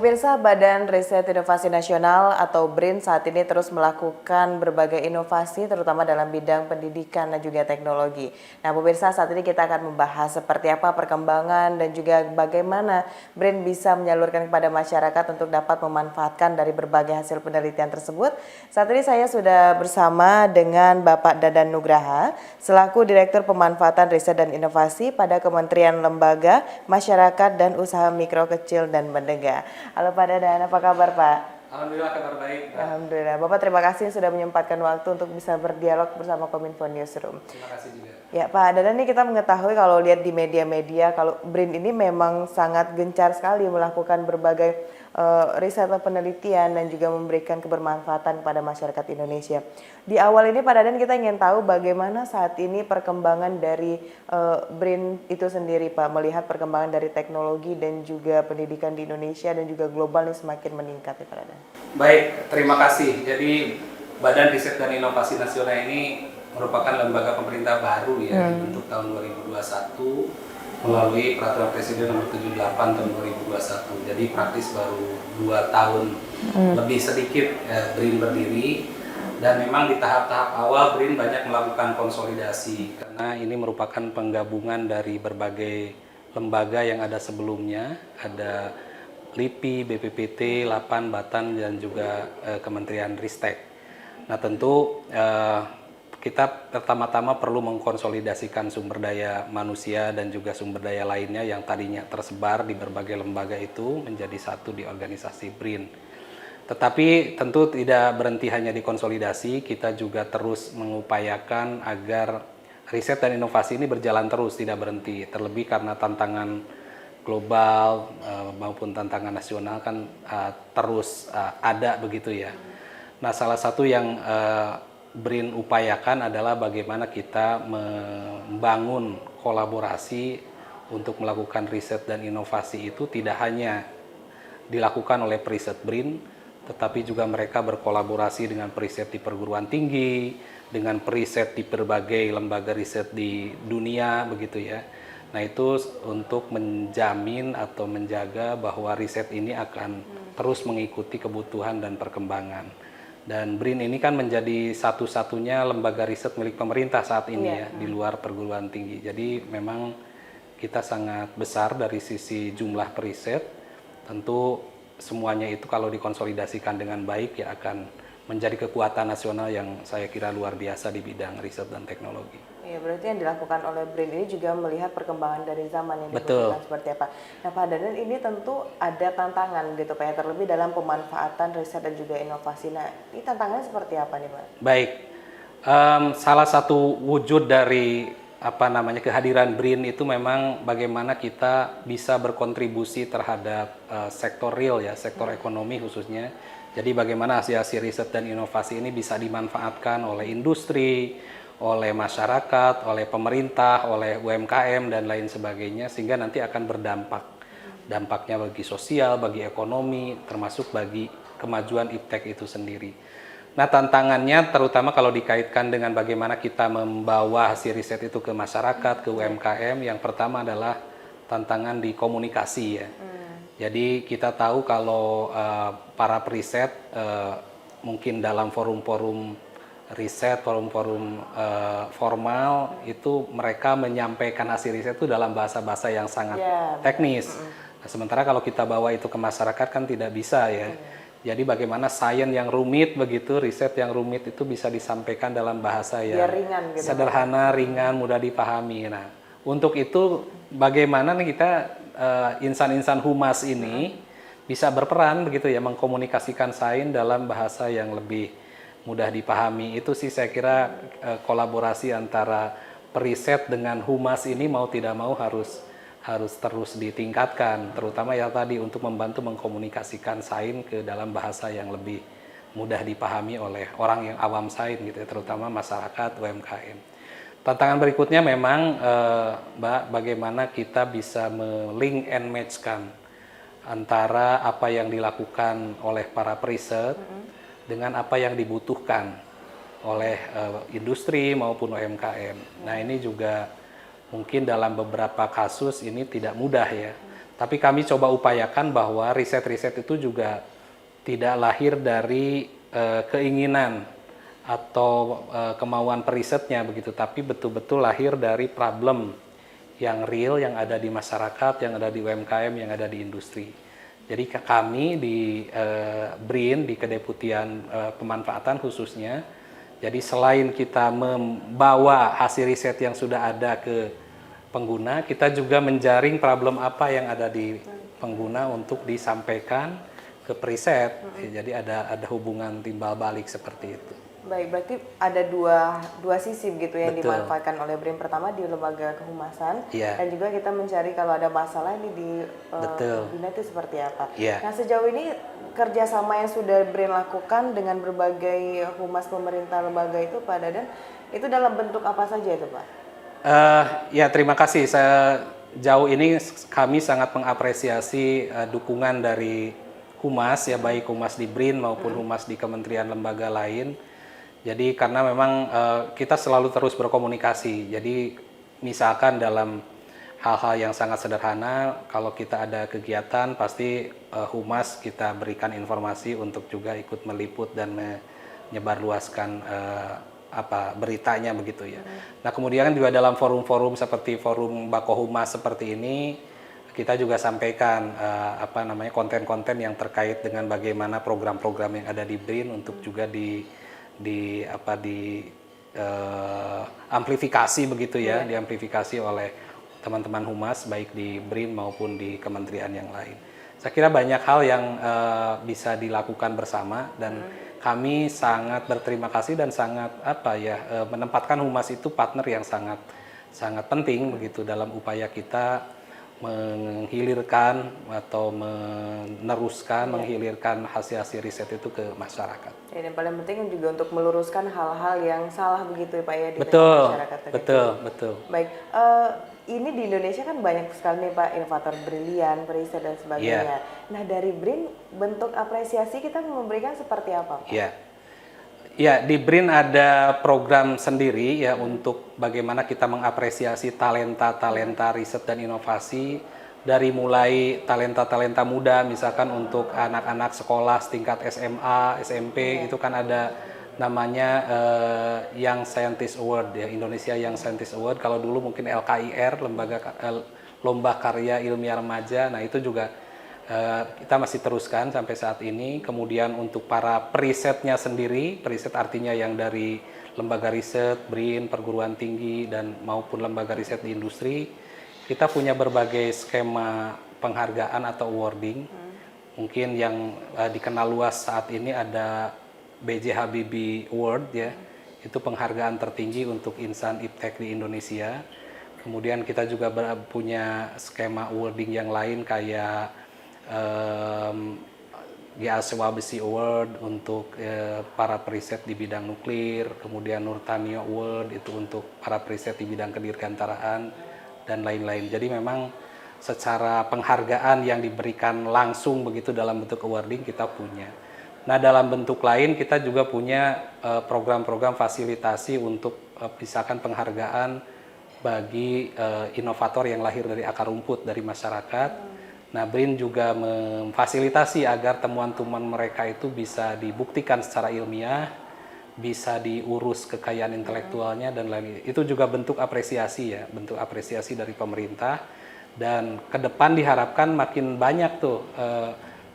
pemirsa, Badan Riset Inovasi Nasional atau BRIN saat ini terus melakukan berbagai inovasi terutama dalam bidang pendidikan dan juga teknologi. Nah, pemirsa, saat ini kita akan membahas seperti apa perkembangan dan juga bagaimana BRIN bisa menyalurkan kepada masyarakat untuk dapat memanfaatkan dari berbagai hasil penelitian tersebut. Saat ini saya sudah bersama dengan Bapak Dadan Nugraha selaku Direktur Pemanfaatan Riset dan Inovasi pada Kementerian Lembaga, Masyarakat dan Usaha Mikro Kecil dan Menengah. Halo Pak Dadan, apa kabar Pak? Alhamdulillah kabar baik. Alhamdulillah. Bapak terima kasih sudah menyempatkan waktu untuk bisa berdialog bersama Kominfo Newsroom. Terima kasih juga. Ya Pak Dadan, ini kita mengetahui kalau lihat di media-media kalau BRIN ini memang sangat gencar sekali melakukan berbagai riset dan penelitian dan juga memberikan kebermanfaatan kepada masyarakat Indonesia. Di awal ini Pak Dadan kita ingin tahu bagaimana saat ini perkembangan dari BRIN itu sendiri Pak, melihat perkembangan dari teknologi dan juga pendidikan di Indonesia dan juga global ini semakin meningkat ya Pak Dadan. Baik, terima kasih. Jadi Badan Riset dan Inovasi Nasional ini merupakan lembaga pemerintah baru ya, dibentuk tahun 2021 melalui Peraturan Presiden Nomor 78 tahun 2021. Jadi praktis baru 2 tahun lebih sedikit BRIN berdiri. Dan memang di tahap-tahap awal BRIN banyak melakukan konsolidasi karena ini merupakan penggabungan dari berbagai lembaga yang ada sebelumnya, ada LIPI, BPPT, LAPAN, Batan, dan juga Kementerian Ristek. Nah tentu kita pertama-tama perlu mengkonsolidasikan sumber daya manusia dan juga sumber daya lainnya yang tadinya tersebar di berbagai lembaga itu menjadi satu di organisasi BRIN. Tetapi tentu tidak berhenti hanya di konsolidasi, kita juga terus mengupayakan agar riset dan inovasi ini berjalan terus, tidak berhenti. Terlebih karena tantangan global maupun tantangan nasional kan terus ada begitu ya. Nah, salah satu yang BRIN upayakan adalah bagaimana kita membangun kolaborasi untuk melakukan riset dan inovasi itu tidak hanya dilakukan oleh periset BRIN, tetapi juga mereka berkolaborasi dengan periset di perguruan tinggi, dengan periset di berbagai lembaga riset di dunia begitu ya. Nah itu untuk menjamin atau menjaga bahwa riset ini akan terus mengikuti kebutuhan dan perkembangan. Dan BRIN ini kan menjadi satu-satunya lembaga riset milik pemerintah saat ini ya, di luar perguruan tinggi. Jadi memang kita sangat besar dari sisi jumlah periset. Tentu semuanya itu kalau dikonsolidasikan dengan baik ya akan menjadi kekuatan nasional yang saya kira luar biasa di bidang riset dan teknologi. Iya, berarti yang dilakukan oleh BRIN ini juga melihat perkembangan dari zaman yang Betul. dibutuhkan seperti apa. Nah Pak Dadan, ini tentu ada tantangan gitu Pak ya, terlebih dalam pemanfaatan riset dan juga inovasi. Nah ini tantangannya seperti apa nih Pak? Baik, salah satu wujud dari kehadiran BRIN itu memang bagaimana kita bisa berkontribusi terhadap sektor real ya, sektor ekonomi khususnya. Jadi bagaimana hasil-hasil riset dan inovasi ini bisa dimanfaatkan oleh industri, oleh masyarakat, oleh pemerintah, oleh UMKM dan lain sebagainya sehingga nanti akan berdampak. Dampaknya bagi sosial, bagi ekonomi, termasuk bagi kemajuan iptek itu sendiri. Nah tantangannya terutama kalau dikaitkan dengan bagaimana kita membawa hasil riset itu ke masyarakat, ke UMKM, yang pertama adalah tantangan di komunikasi ya. Jadi kita tahu kalau para periset mungkin dalam forum-forum riset, forum-forum formal itu mereka menyampaikan hasil riset itu dalam bahasa-bahasa yang sangat teknis. Nah, sementara kalau kita bawa itu ke masyarakat kan tidak bisa ya. Jadi bagaimana sains yang rumit begitu, riset yang rumit itu bisa disampaikan dalam bahasa yang ringan, gitu, sederhana, ringan, mudah dipahami. Nah, untuk itu bagaimana nih kita insan-insan humas ini bisa berperan begitu ya, mengkomunikasikan sains dalam bahasa yang lebih mudah dipahami. Itu sih saya kira kolaborasi antara periset dengan humas ini mau tidak mau harus terus ditingkatkan, terutama ya tadi untuk membantu mengkomunikasikan sains ke dalam bahasa yang lebih mudah dipahami oleh orang yang awam sains gitu ya, terutama masyarakat UMKM. Tantangan berikutnya memang Mbak, bagaimana kita bisa melink and match-kan antara apa yang dilakukan oleh para periset dengan apa yang dibutuhkan oleh industri maupun UMKM. Nah ini juga mungkin dalam beberapa kasus ini tidak mudah ya. Tapi kami coba upayakan bahwa riset-riset itu juga tidak lahir dari keinginan atau kemauan perisetnya begitu, tapi betul-betul lahir dari problem yang real yang ada di masyarakat, yang ada di UMKM, yang ada di industri. Jadi kami di BRIN, di Kedeputian Pemanfaatan khususnya, jadi selain kita membawa hasil riset yang sudah ada ke pengguna, kita juga menjaring problem apa yang ada di pengguna untuk disampaikan ke periset. Jadi ada hubungan timbal balik seperti itu. Baik, berarti ada dua sisi begitu yang Betul. dimanfaatkan oleh BRIN. Pertama di lembaga kehumasan, Iya. dan juga kita mencari kalau ada masalah ini di Betul. Bina itu seperti apa. Iya. Nah, sejauh ini kerjasama yang sudah BRIN lakukan dengan berbagai humas pemerintah lembaga itu, Pak Dadan, itu dalam bentuk apa saja itu, Pak? Ya, terima kasih. Sejauh ini kami sangat mengapresiasi dukungan dari humas, ya baik humas di BRIN maupun humas di kementerian lembaga lain. Jadi karena memang kita selalu terus berkomunikasi. Jadi misalkan dalam hal-hal yang sangat sederhana, kalau kita ada kegiatan pasti humas kita berikan informasi untuk juga ikut meliput dan menyebarluaskan beritanya begitu ya. Nah kemudian juga dalam forum-forum seperti forum Bako Humas seperti ini, kita juga sampaikan konten-konten yang terkait dengan bagaimana program-program yang ada di BRIN untuk juga amplifikasi begitu ya, diamplifikasi oleh teman-teman humas baik di BRIN maupun di kementerian yang lain. Saya kira banyak hal yang bisa dilakukan bersama dan kami sangat berterima kasih dan sangat menempatkan humas itu partner yang sangat penting begitu dalam upaya kita menghilirkan atau menghilirkan hasil-hasil riset itu ke masyarakat. Ya, dan paling penting juga untuk meluruskan hal-hal yang salah begitu ya Pak ya di masyarakat. Betul. Baik, ini di Indonesia kan banyak sekali nih Pak inovator brilian, periset dan sebagainya. Nah dari BRIN bentuk apresiasi kita memberikan seperti apa Pak? Ya, di BRIN ada program sendiri ya untuk bagaimana kita mengapresiasi talenta riset dan inovasi dari mulai talenta muda, misalkan untuk anak-anak sekolah setingkat SMA, SMP itu kan ada namanya Young Scientist Award ya, Indonesia Young Scientist Award. Kalau dulu mungkin LKIR, Lomba Karya Ilmiah Remaja. Nah itu juga kita masih teruskan sampai saat ini. Kemudian untuk para perisetnya sendiri, periset artinya yang dari lembaga riset, BRIN, perguruan tinggi dan maupun lembaga riset di industri, kita punya berbagai skema penghargaan atau awarding. Mungkin yang dikenal luas saat ini ada B.J. Habibie Award ya, itu penghargaan tertinggi untuk insan iptek di Indonesia. Kemudian kita juga punya skema awarding yang lain kayak G.A. Besi Award untuk para periset di bidang nuklir, kemudian Nurtanio Award itu untuk para periset di bidang kedirgantaraan dan lain-lain. Jadi memang secara penghargaan yang diberikan langsung begitu dalam bentuk awarding kita punya. Nah dalam bentuk lain kita juga punya program-program fasilitasi untuk misalkan penghargaan bagi inovator yang lahir dari akar rumput dari masyarakat. Nah, BRIN juga memfasilitasi agar temuan-temuan mereka itu bisa dibuktikan secara ilmiah, bisa diurus kekayaan intelektualnya dan lain-lain. Itu juga bentuk apresiasi ya, bentuk apresiasi dari pemerintah. Dan ke depan diharapkan makin banyak tuh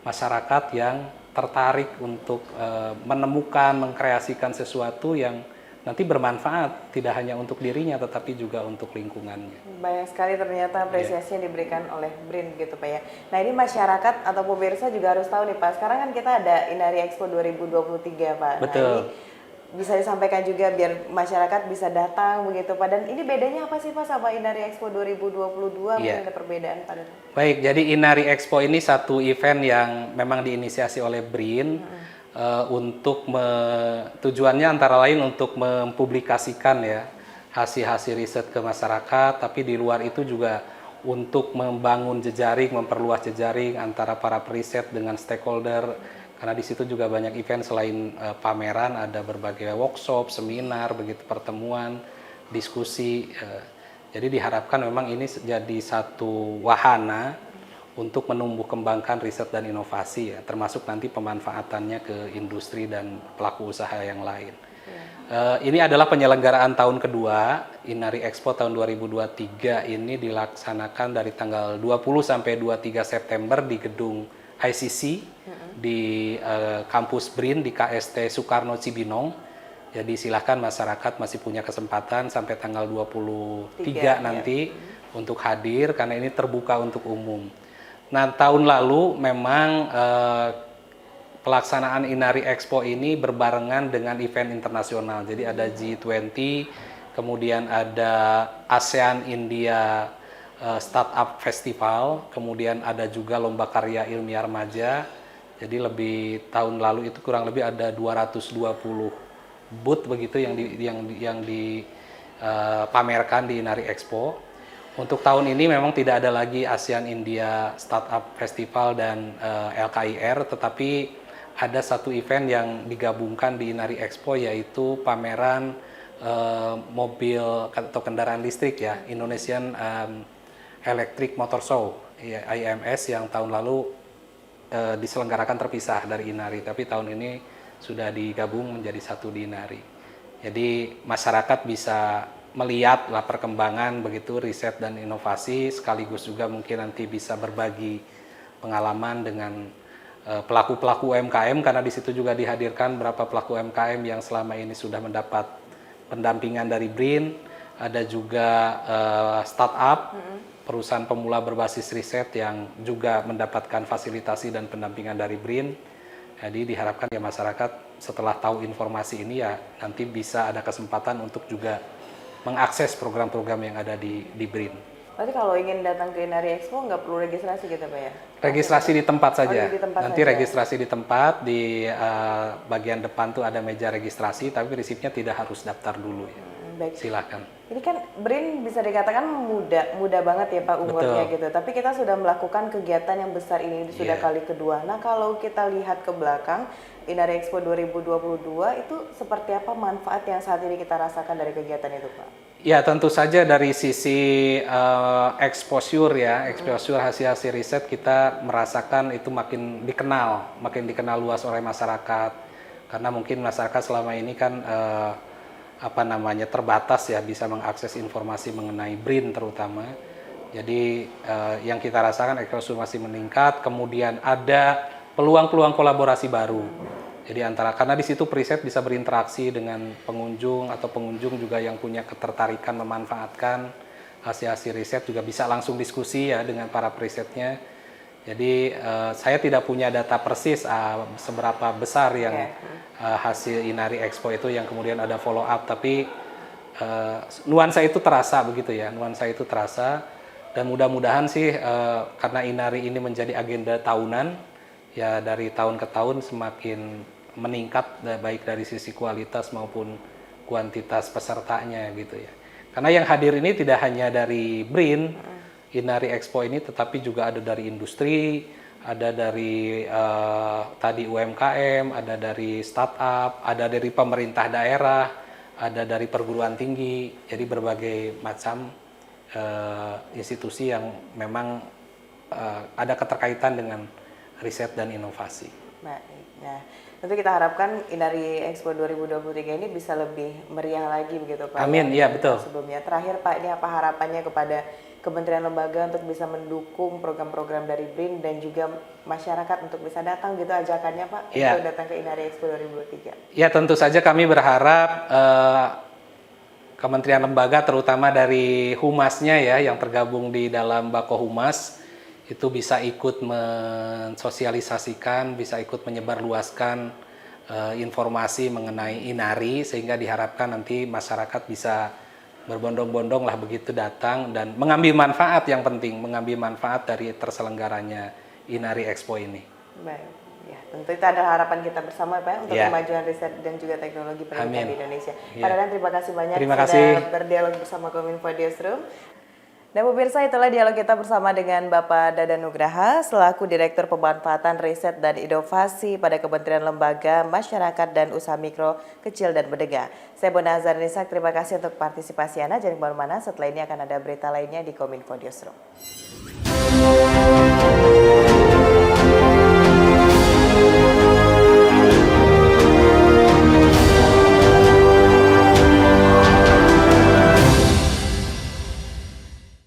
masyarakat yang tertarik untuk menemukan, mengkreasikan sesuatu yang nanti bermanfaat tidak hanya untuk dirinya tetapi juga untuk lingkungannya. Banyak sekali ternyata apresiasi yang diberikan oleh BRIN gitu Pak ya. Nah ini masyarakat atau pemirsa juga harus tahu nih Pak, sekarang kan kita ada Inari Expo 2023 Pak. Betul. Nah ini bisa disampaikan juga biar masyarakat bisa datang begitu Pak. Dan ini bedanya apa sih Pak sama Inari Expo 2022? Mungkin ada perbedaan Pak? Baik, jadi Inari Expo ini satu event yang memang diinisiasi oleh BRIN. Tujuannya antara lain untuk mempublikasikan ya hasil-hasil riset ke masyarakat, tapi di luar itu juga untuk membangun jejaring, memperluas jejaring antara para periset dengan stakeholder, karena di situ juga banyak event selain pameran, ada berbagai workshop, seminar, begitu pertemuan, diskusi. Jadi diharapkan memang ini jadi satu wahana untuk menumbuh kembangkan riset dan inovasi ya, termasuk nanti pemanfaatannya ke industri dan pelaku usaha yang lain. Ini adalah penyelenggaraan tahun kedua. Inari Expo tahun 2023 ini dilaksanakan dari tanggal 20 sampai 23 September di gedung ICC di kampus BRIN di KST Soekarno Cibinong. Jadi silahkan masyarakat masih punya kesempatan sampai tanggal 23 nanti untuk hadir karena ini terbuka untuk umum. Nah, tahun lalu memang pelaksanaan Inari Expo ini berbarengan dengan event internasional. Jadi ada G20, kemudian ada ASEAN India Startup Festival, kemudian ada juga lomba karya ilmiah remaja. Jadi tahun lalu itu kurang lebih ada 220 booth begitu yang dipamerkan di Inari Expo. Untuk tahun ini memang tidak ada lagi ASEAN India Startup Festival dan LKIR, tetapi ada satu event yang digabungkan di Inari Expo yaitu pameran mobil atau kendaraan listrik ya, Indonesian Electric Motor Show ya, IMS, yang tahun lalu diselenggarakan terpisah dari Inari, tapi tahun ini sudah digabung menjadi satu di Inari. Jadi masyarakat bisa melihat lah perkembangan begitu riset dan inovasi, sekaligus juga mungkin nanti bisa berbagi pengalaman dengan pelaku-pelaku UMKM, karena di situ juga dihadirkan beberapa pelaku UMKM yang selama ini sudah mendapat pendampingan dari BRIN, ada juga startup, perusahaan pemula berbasis riset yang juga mendapatkan fasilitasi dan pendampingan dari BRIN. Jadi diharapkan ya masyarakat setelah tahu informasi ini ya nanti bisa ada kesempatan untuk juga mengakses program-program yang ada di BRIN. Berarti kalau ingin datang ke Inari Expo nggak perlu registrasi gitu Pak ya? Registrasi di tempat saja. Di tempat Nanti saja. registrasi di tempat, di bagian depan tuh ada meja registrasi, tapi prinsipnya tidak harus daftar dulu ya. Baik. Silakan. Ini kan BRIN bisa dikatakan muda banget ya Pak umurnya. Betul. Gitu. Tapi kita sudah melakukan kegiatan yang besar ini sudah kali kedua. Nah kalau kita lihat ke belakang, Inari Expo 2022 itu seperti apa manfaat yang saat ini kita rasakan dari kegiatan itu Pak? Ya tentu saja dari sisi exposure hasil-hasil riset kita merasakan itu makin dikenal luas oleh masyarakat, karena mungkin masyarakat selama ini kan terbatas ya bisa mengakses informasi mengenai BRIN terutama. Jadi yang kita rasakan exposure masih meningkat, kemudian ada peluang-peluang kolaborasi baru. Jadi karena di situ periset bisa berinteraksi dengan pengunjung, atau pengunjung juga yang punya ketertarikan memanfaatkan hasil-hasil riset juga bisa langsung diskusi ya dengan para perisetnya. Jadi saya tidak punya data persis seberapa besar yang hasil Inari Expo itu yang kemudian ada follow up, tapi nuansa itu terasa begitu ya, dan mudah-mudahan sih karena Inari ini menjadi agenda tahunan ya, dari tahun ke tahun semakin meningkat baik dari sisi kualitas maupun kuantitas pesertanya gitu ya. Karena yang hadir ini tidak hanya dari BRIN, Inari Expo ini, tetapi juga ada dari industri, ada dari tadi UMKM, ada dari startup, ada dari pemerintah daerah, ada dari perguruan tinggi, jadi berbagai macam institusi yang memang ada keterkaitan dengan riset dan inovasi. Baik. Nah, tentu kita harapkan Inari Expo 2023 ini bisa lebih meriah lagi begitu Pak. Amin, iya betul. Sebelumnya, terakhir Pak, ini apa harapannya kepada kementerian lembaga untuk bisa mendukung program-program dari BRIN dan juga masyarakat untuk bisa datang gitu ajakannya Pak, untuk datang ke Inari Expo 2023? Ya tentu saja kami berharap kementerian lembaga terutama dari Humasnya ya yang tergabung di dalam Bako Humas itu bisa ikut mensosialisasikan, bisa ikut menyebarluaskan informasi mengenai Inari, sehingga diharapkan nanti masyarakat bisa berbondong-bondong lah begitu datang dan mengambil manfaat, yang penting mengambil manfaat dari terselenggaranya Inari Expo ini. Baik, ya tentu itu adalah harapan kita bersama Pak untuk kemajuan riset dan juga teknologi pendidikan di Indonesia. Pak Dadan, terima kasih banyak sudah berdialog bersama Kominfo Newsroom. Nah pemirsa, itulah dialog kita bersama dengan Bapak Dadan Nugraha selaku Direktur Pemanfaatan Riset dan Inovasi pada Kementerian Lembaga, Masyarakat dan Usaha Mikro, Kecil dan Menengah. Saya Bona Azharnisak, terima kasih untuk partisipasi Anda. Jangan kemana-mana, setelah ini akan ada berita lainnya di Kominfo Newsroom.